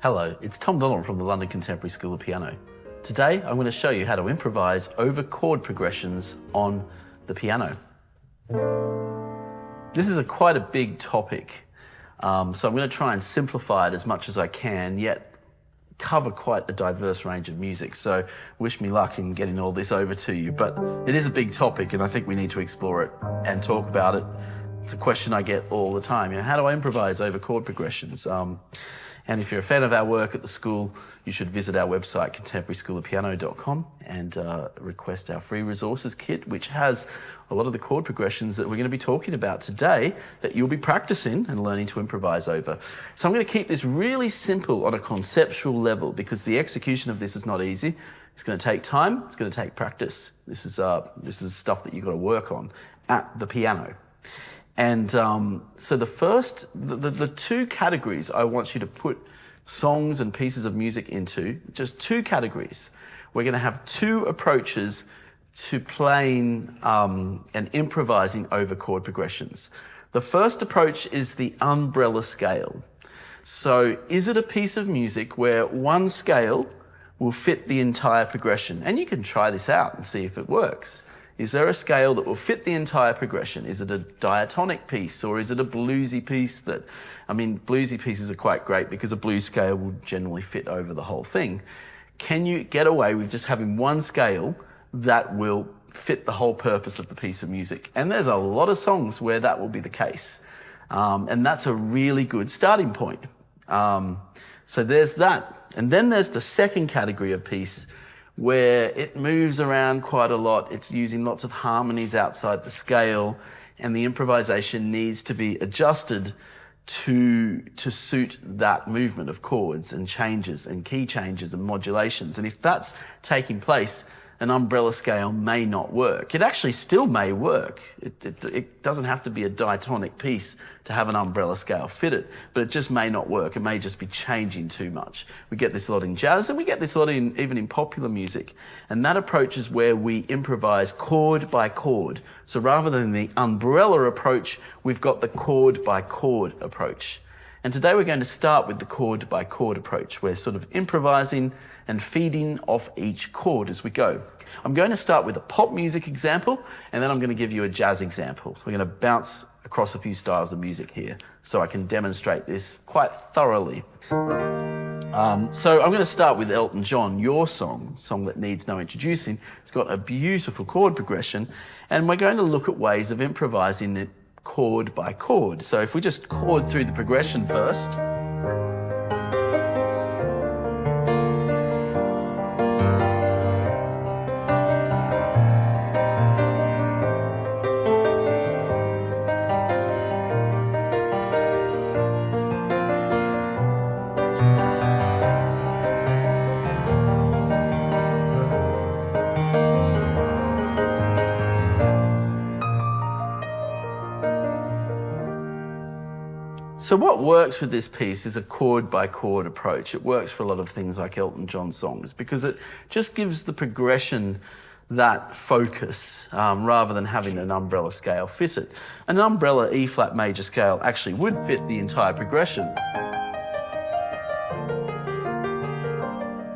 Hello, it's Tom Donald from the London Contemporary School of Piano. Today I'm going to show you how to improvise over chord progressions on the piano. This is quite a big topic, so I'm going to try and simplify it as much as I can, yet cover quite a diverse range of music. So wish me luck in getting all this over to you, but it is a big topic and I think we need to explore it and talk about it. It's a question I get all the time. How do I improvise over chord progressions? And if you're a fan of our work at the school, you should visit our website, contemporaryschoolofpiano.com, and request our free resources kit, which has a lot of the chord progressions that we're going to be talking about today that you'll be practicing and learning to improvise over. So I'm going to keep this really simple on a conceptual level because the execution of this is not easy. It's going to take time. It's going to take practice. This is stuff that you've got to work on at the piano. And so the two categories I want you to put songs and pieces of music into, just two categories. We're going to have two approaches to playing and improvising over chord progressions. The first approach is the umbrella scale. So is it a piece of music where one scale will fit the entire progression? And you can try this out and see if it works. Is there a scale that will fit the entire progression? Is it a diatonic piece or is it a bluesy piece bluesy pieces are quite great because a blues scale will generally fit over the whole thing. Can you get away with just having one scale that will fit the whole purpose of the piece of music? And there's a lot of songs where that will be the case. And that's a really good starting point. So there's that. And then there's the second category of piece where it moves around quite a lot. It's using lots of harmonies outside the scale, and the improvisation needs to be adjusted to suit that movement of chords and changes and key changes and modulations. And if that's taking place, an umbrella scale may not work. It actually still may work. It doesn't have to be a diatonic piece to have an umbrella scale fit it, but it just may not work. It may just be changing too much. We get this a lot in jazz, and we get this a lot even in popular music. And that approach is where we improvise chord by chord. So rather than the umbrella approach, we've got the chord by chord approach. And today we're going to start with the chord by chord approach. We're sort of improvising and feeding off each chord as we go. I'm going to start with a pop music example, and then I'm going to give you a jazz example. So we're going to bounce across a few styles of music here so I can demonstrate this quite thoroughly. So I'm going to start with Elton John, Your Song that needs no introducing. It's got a beautiful chord progression, and we're going to look at ways of improvising it chord by chord. So if we just chord through the progression first. So what works with this piece is a chord by chord approach. It works for a lot of things like Elton John songs because it just gives the progression that focus rather than having an umbrella scale fit it. An umbrella E flat major scale actually would fit the entire progression.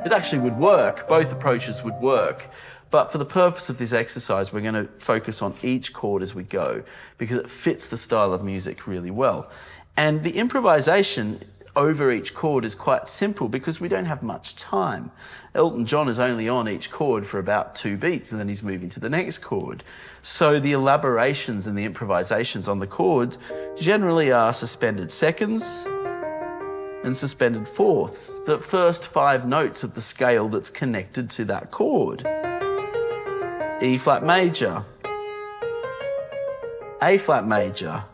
It actually would work. Both approaches would work. But for the purpose of this exercise, we're going to focus on each chord as we go because it fits the style of music really well. And the improvisation over each chord is quite simple because we don't have much time. Elton John is only on each chord for about 2 beats and then he's moving to the next chord. So the elaborations and the improvisations on the chords generally are suspended seconds and suspended fourths, the first 5 notes of the scale that's connected to that chord. E flat major, A flat major,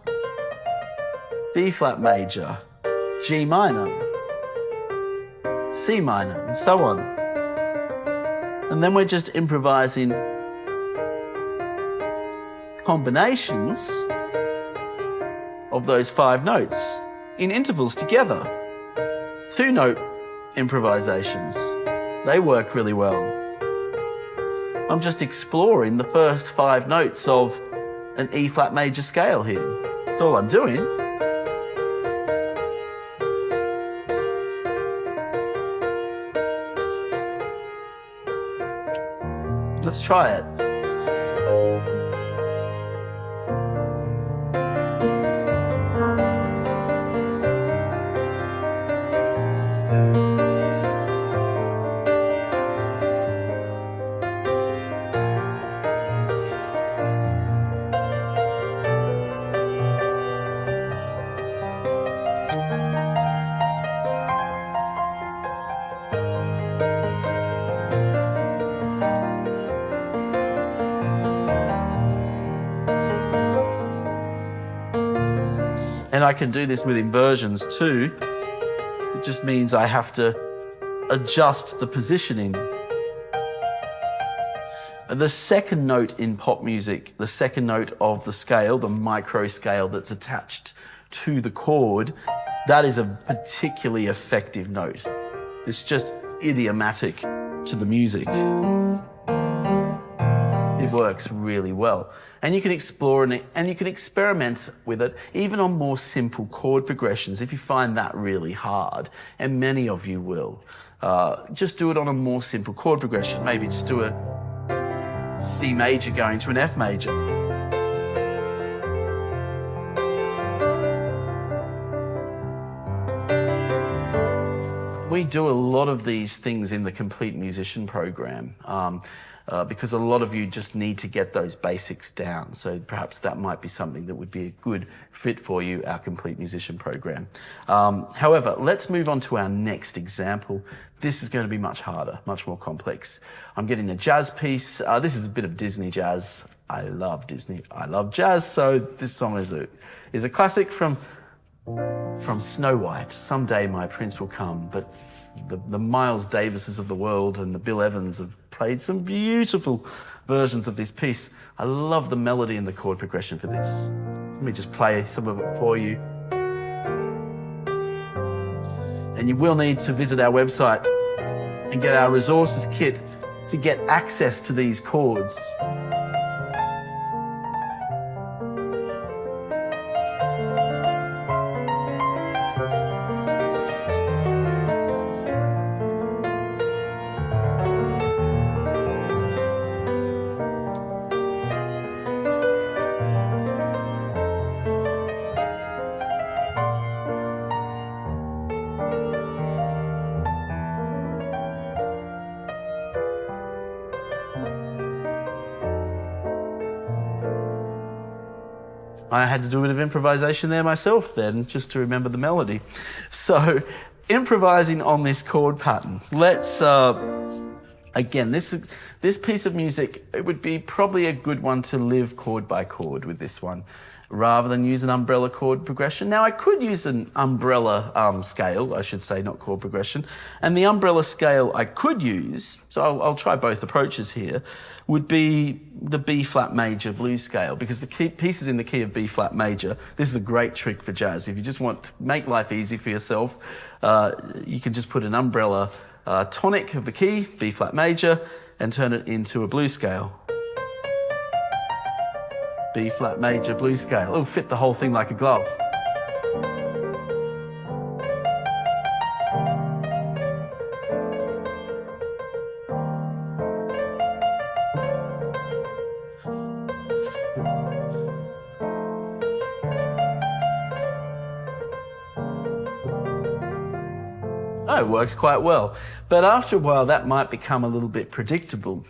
B flat major, G minor, C minor, and so on. And then we're just improvising combinations of those 5 notes in intervals together. 2-note improvisations. They work really well. I'm just exploring the first 5 notes of an E flat major scale here. That's all I'm doing. Let's try it. And I can do this with inversions too. It just means I have to adjust the positioning. The second note in pop music, the second note of the scale, the micro scale that's attached to the chord, that is a particularly effective note. It's just idiomatic to the music. It works really well. And you can explore and you can experiment with it even on more simple chord progressions if you find that really hard, and many of you will. Just do it on a more simple chord progression. Maybe just do a C major going to an F major. We do a lot of these things in the Complete Musician program because a lot of you just need to get those basics down. So perhaps that might be something that would be a good fit for you, our Complete Musician program. However, let's move on to our next example. This is going to be much harder, much more complex. I'm getting a jazz piece. This is a bit of Disney jazz. I love Disney. I love jazz. So this song is a classic from Snow White. Someday my prince will come, but the Miles Davises of the world and the Bill Evans have played some beautiful versions of this piece. I love the melody and the chord progression for this. Let me just play some of it for you. And you will need to visit our website and get our resources kit to get access to these chords. I had to do a bit of improvisation there myself then, just to remember the melody. So, improvising on this chord pattern. Let's, again, this piece of music, it would be probably a good one to live chord by chord with this one, rather than use an umbrella chord progression. Now, I could use an umbrella scale, I should say, not chord progression. And the umbrella scale I could use, so I'll try both approaches here, would be the B-flat major blues scale, because the piece is in the key of B-flat major. This is a great trick for jazz. If you just want to make life easy for yourself, you can just put an umbrella tonic of the key, B-flat major, and turn it into a blues scale. B-flat major blues scale. It'll fit the whole thing like a glove. Oh, it works quite well. But after a while, that might become a little bit predictable.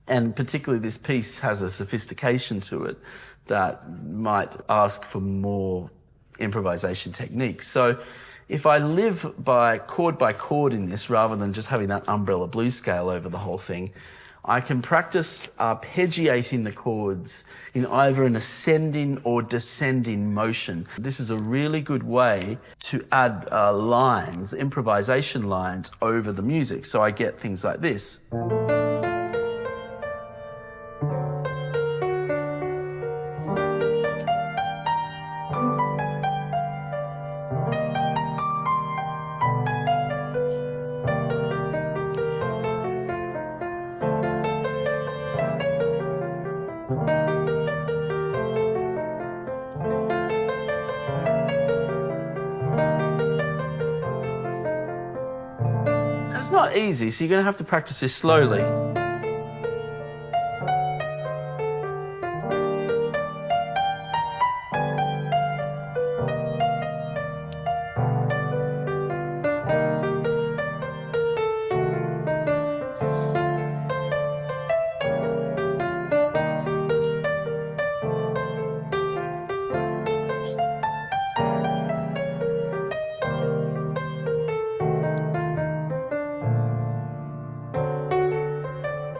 And particularly this piece has a sophistication to it that might ask for more improvisation techniques. So if I live by chord in this, rather than just having that umbrella blues scale over the whole thing, I can practice arpeggiating the chords in either an ascending or descending motion. This is a really good way to add lines, improvisation lines, over the music. So I get things like this. It's not easy, so you're going to have to practice this slowly.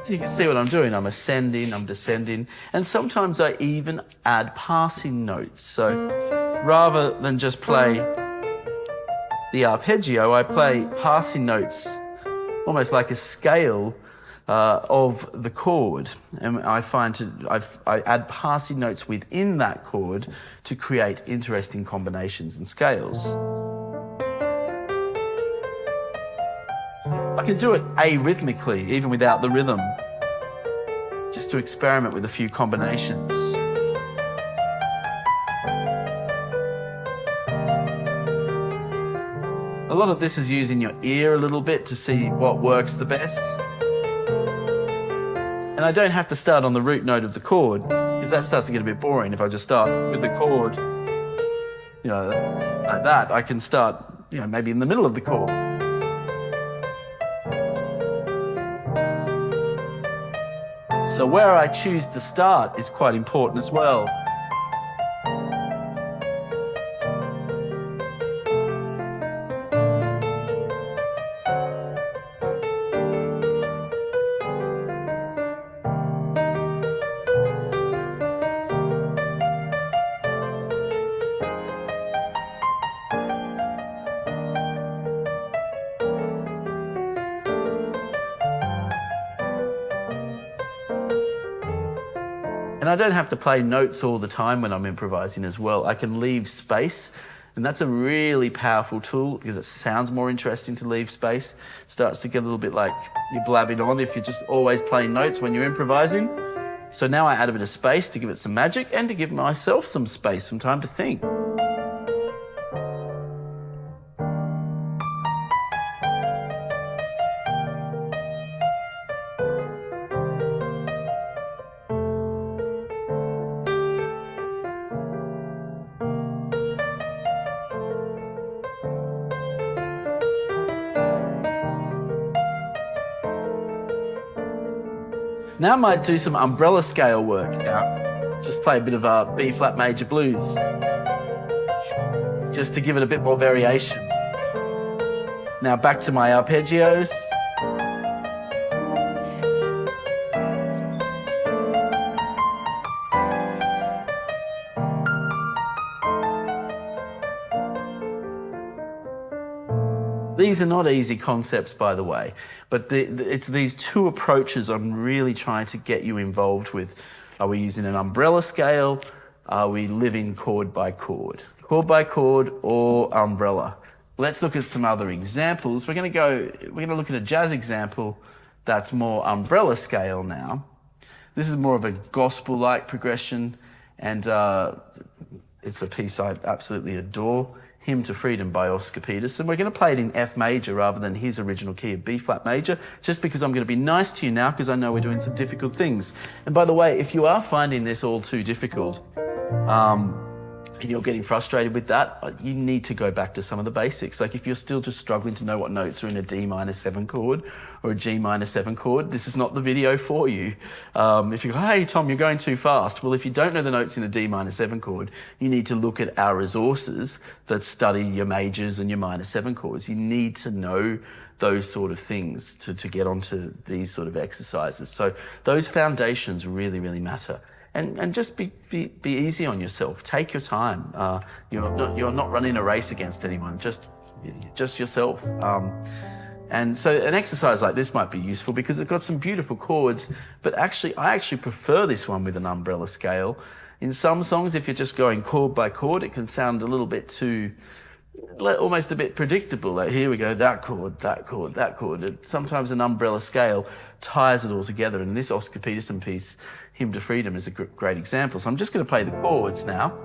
You can see what I'm doing. I'm ascending, I'm descending, and sometimes I even add passing notes. So rather than just play the arpeggio, I play passing notes, almost like a scale of the chord. And I find I add passing notes within that chord to create interesting combinations and scales. I can do it arrhythmically, even without the rhythm, just to experiment with a few combinations. A lot of this is using your ear a little bit to see what works the best. And I don't have to start on the root note of the chord, because that starts to get a bit boring. If I just start with the chord, like that, I can start, maybe in the middle of the chord. So where I choose to start is quite important as well. And I don't have to play notes all the time when I'm improvising as well. I can leave space, and that's a really powerful tool because it sounds more interesting to leave space. It starts to get a little bit like you're blabbing on if you're just always playing notes when you're improvising. So now I add a bit of space to give it some magic and to give myself some space, some time to think. Now I might do some umbrella scale work now. Just play a bit of B flat major blues. Just to give it a bit more variation. Now back to my arpeggios. These are not easy concepts, by the way, but it's these two approaches I'm really trying to get you involved with. Are we using an umbrella scale? Are we living chord by chord? Chord by chord or umbrella? Let's look at some other examples. We're going to look at a jazz example that's more umbrella scale now. This is more of a gospel-like progression, and it's a piece I absolutely adore. Hymn to Freedom by Oscar Peterson. We're going to play it in F major rather than his original key of B flat major, just because I'm going to be nice to you now because I know we're doing some difficult things. And by the way, if you are finding this all too difficult, and you're getting frustrated with that, you need to go back to some of the basics. Like if you're still just struggling to know what notes are in a D minor 7 chord or a G minor 7 chord, this is not the video for you. If you go, hey Tom, you're going too fast. Well, if you don't know the notes in a D minor 7 chord, you need to look at our resources that study your majors and your minor 7 chords. You need to know those sort of things to get onto these sort of exercises. So those foundations really, really matter. And just be easy on yourself. Take your time. You're not running a race against anyone. Just yourself. And so an exercise like this might be useful because it's got some beautiful chords. But I actually prefer this one with an umbrella scale. In some songs, if you're just going chord by chord, it can sound a little bit too, almost a bit predictable. Like here we go, that chord, that chord, that chord. Sometimes an umbrella scale ties it all together. And this Oscar Peterson piece, Hymn to Freedom, is a great example. So I'm just going to play the chords now.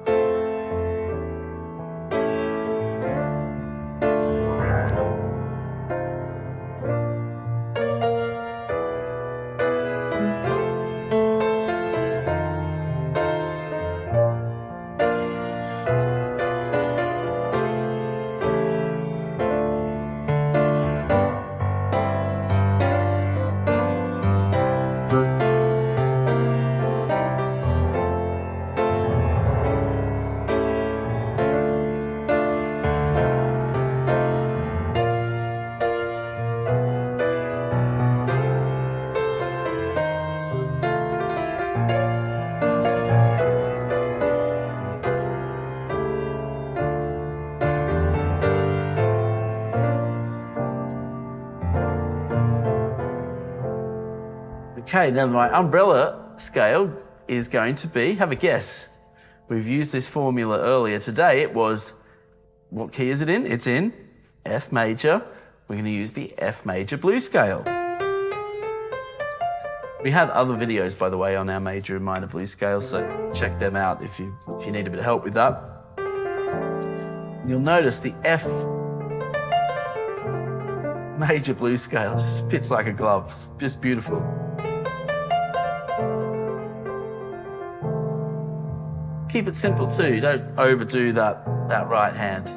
Okay, now my umbrella scale is going to be, have a guess. We've used this formula earlier today. It was, what key is it in? It's in F major. We're going to use the F major blues scale. We have other videos, by the way, on our major and minor blues scales, so check them out if you need a bit of help with that. You'll notice the F major blues scale just fits like a glove. It's just beautiful. Keep it simple too. Don't overdo that right hand.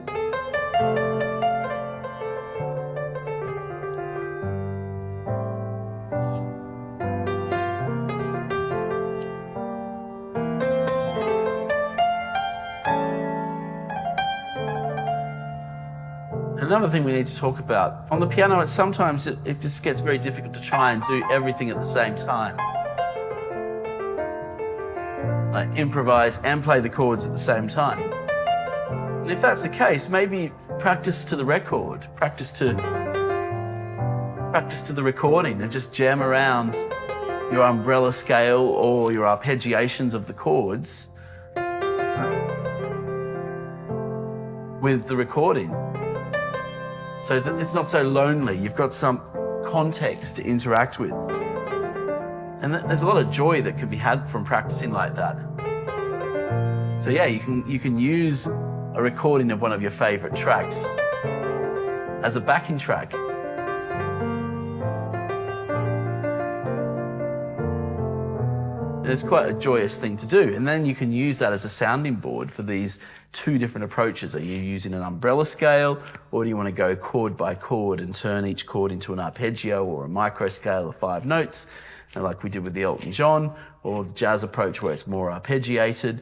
Another thing we need to talk about, on the piano, sometimes it just gets very difficult to try and do everything at the same time. Like improvise and play the chords at the same time. And if that's the case, maybe practice to the record, practice to the recording, and just jam around your umbrella scale or your arpeggiations of the chords with the recording. So it's not so lonely. You've got some context to interact with. And there's a lot of joy that can be had from practicing like that. So yeah, you can use a recording of one of your favorite tracks as a backing track. It's quite a joyous thing to do. And then you can use that as a sounding board for these two different approaches. Are you using an umbrella scale, or do you want to go chord by chord and turn each chord into an arpeggio or a micro scale of 5 notes, like we did with the Elton John, or the jazz approach where it's more arpeggiated?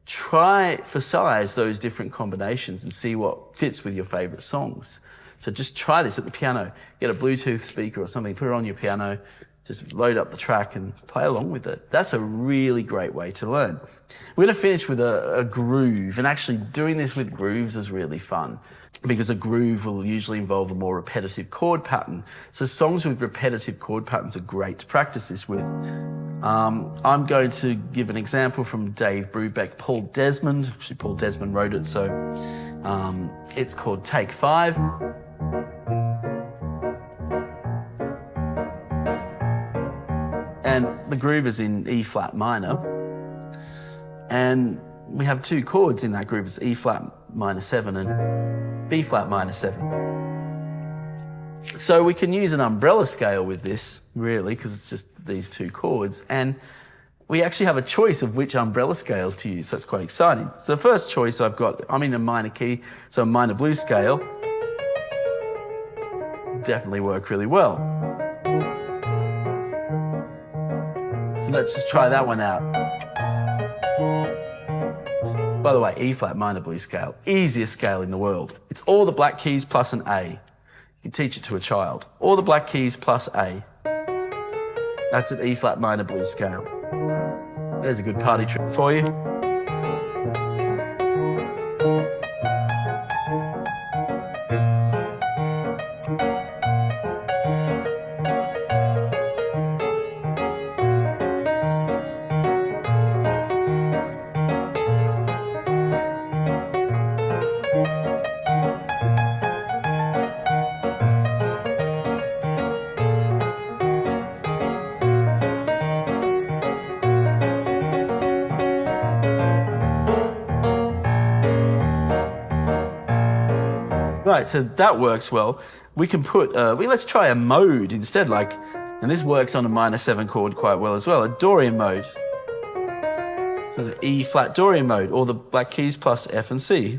Try for size those different combinations and see what fits with your favorite songs. So just try this at the piano. Get a Bluetooth speaker or something, put it on your piano, just load up the track and play along with it. That's a really great way to learn. We're going to finish with a groove, and actually doing this with grooves is really fun because a groove will usually involve a more repetitive chord pattern. So songs with repetitive chord patterns are great to practice this with. I'm going to give an example from Dave Brubeck, Paul Desmond. Actually, Paul Desmond wrote it, so it's called Take 5. And the groove is in E flat minor. And we have 2 chords in that groove. It's E flat minor 7 and B flat minor 7. So we can use an umbrella scale with this, really, because it's just these 2 chords. And we actually have a choice of which umbrella scales to use. So that's quite exciting. So the first choice I'm in a minor key, so a minor blues scale. Definitely work really well. So let's just try that one out. By the way, E flat minor blues scale, easiest scale in the world. It's all the black keys plus an A. You can teach it to a child. All the black keys plus A. That's an E flat minor blues scale. There's a good party trick for you. Right, so that works well. We can put, let's try a mode instead, and this works on a minor 7 chord quite well as well, a Dorian mode. So the E flat Dorian mode, all the black keys plus F and C.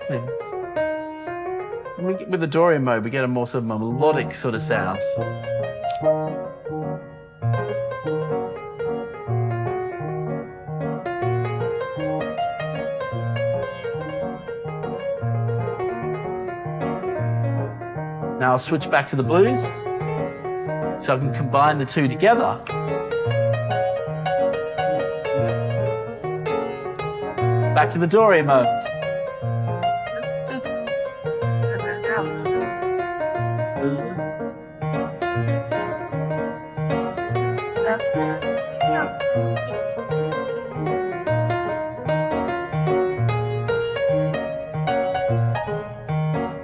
Yeah. With the Dorian mode, we get a more sort of melodic sort of sound. Now I'll switch back to the blues, so I can combine the 2 together. Back to the Dorian mode.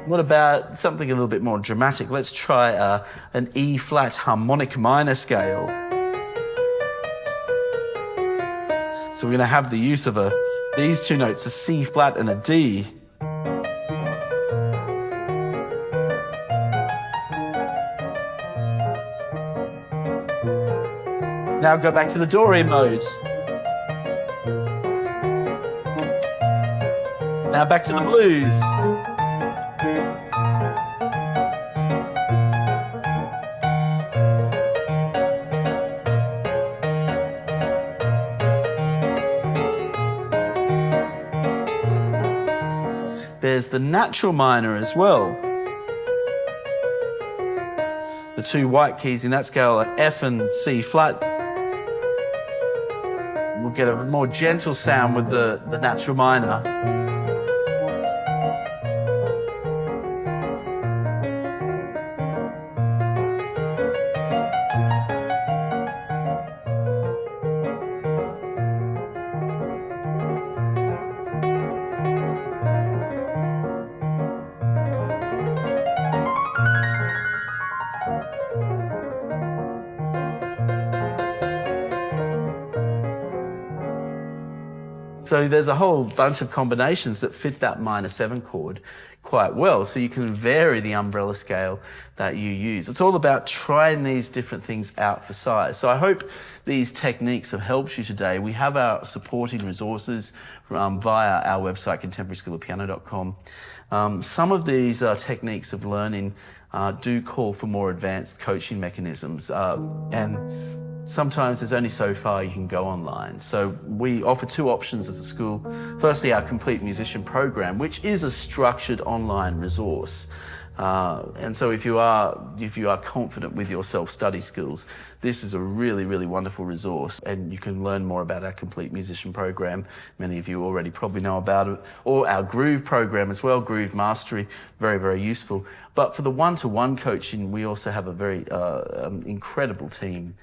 What about something a little bit more dramatic? Let's try an E flat harmonic minor scale. So we're going to have the use of these two notes, a C flat and a D. Now go back to the Dorian mode. Now back to the blues. There's the natural minor as well. The two white keys in that scale are F and C flat. We'll get a more gentle sound with the natural minor. So there's a whole bunch of combinations that fit that minor 7 chord quite well. So you can vary the umbrella scale that you use. It's all about trying these different things out for size. So I hope these techniques have helped you today. We have our supporting resources via our website, contemporaryschoolofpiano.com. Some of these techniques of learning do call for more advanced coaching mechanisms, and sometimes there's only so far you can go online. So we offer 2 options as a school. Firstly, our complete musician program, which is a structured online resource. And so if you are confident with your self-study skills, this is a really, really wonderful resource, and you can learn more about our complete musician program. Many of you already probably know about it, or our Groove program as well, Groove Mastery, very, very useful. But for the one-to-one coaching, we also have a very incredible team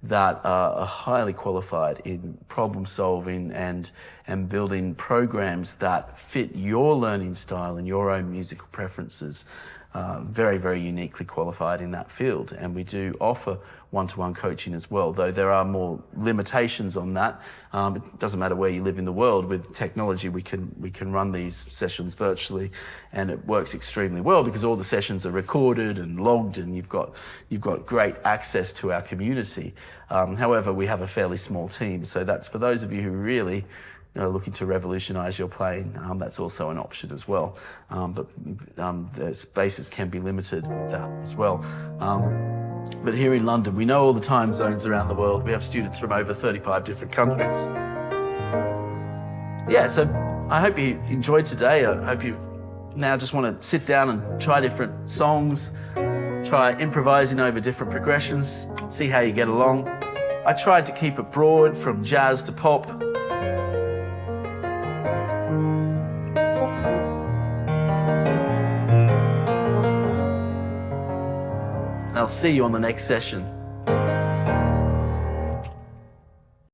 that are highly qualified in problem solving and building programs that fit your learning style and your own musical preferences. Very, very uniquely qualified in that field. And we do offer one-to-one coaching as well, though there are more limitations on that. It doesn't matter where you live in the world. With technology, we can run these sessions virtually, and it works extremely well because all the sessions are recorded and logged, and you've got great access to our community. However, we have a fairly small team, so that's for those of you who really looking to revolutionise your playing. That's also an option as well. But the spaces can be limited with that as well. But here in London, we know all the time zones around the world. We have students from over 35 different countries. Yeah, so I hope you enjoyed today. I hope you now just want to sit down and try different songs, try improvising over different progressions, see how you get along. I tried to keep it broad, from jazz to pop. I'll see you on the next session.